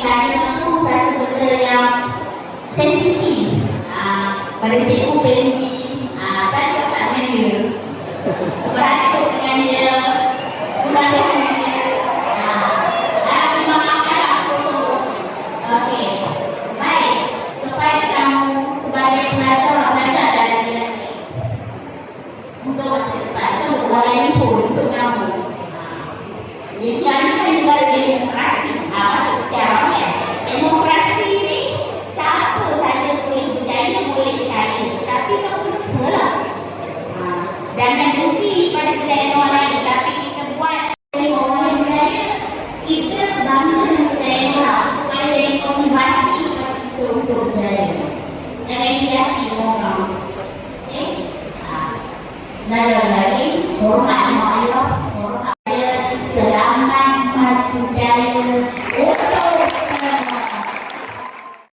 agama tu satu benda yang sensitif. Pada cikgu Penny, saya tak main dia. Beracuk dengan dia, kurang dengan dia. Harap dimaafkanlah aku. Okey. Baik. Kepada kamu sebagai pelajar dari dinasti. Untuk masa depan tu, orang pun untuk kamu. Malaysia ni kan negara demokrasi. Maksud sekarang kan, demokrasi ni siapa saja boleh berjaya, boleh kaya. Tapi kamu berusahalah. Jangan berhenti pada kejayaan orang lain, tapi kita buat orang yang berjaya, kita bangga dengan kejayaan orang supaya jadi motivasi kepada kita untuk berjaya. Jangan hati orang. Okay? Belajar lagi, hormat